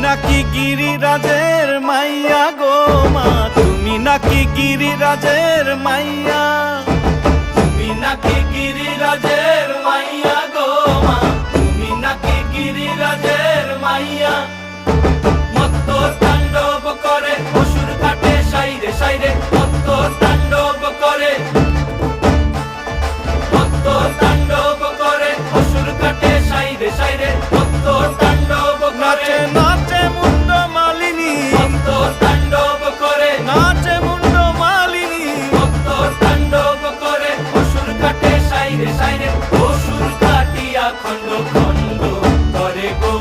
নাকি গিরিরাজের মাইয়া গো মা, তুমি নাকি গিরিরাজের মাইয়া, তুমি নাকি গিরিরাজের মাইয়া গো মা, তুমি নাকি গিরিরাজের মাইয়া। মত্ত তাণ্ডব করে অসুর কাটে সাইরে সাইরে, মত্ত তাণ্ডব করে, মত্ত তাণ্ডব করে অসুর কাটে সাইরে সাইরে, মত্ত তাণ্ডব করে। নাচে মুন্ড মালিনী, মত্ত তাণ্ডব করে, নাচে মুন্ড মালিনী, মত্ত তাণ্ডব করে অসুর কাটে সাইরে সাইরে, অসুর কাটিয়া খণ্ড খণ্ড করে গো।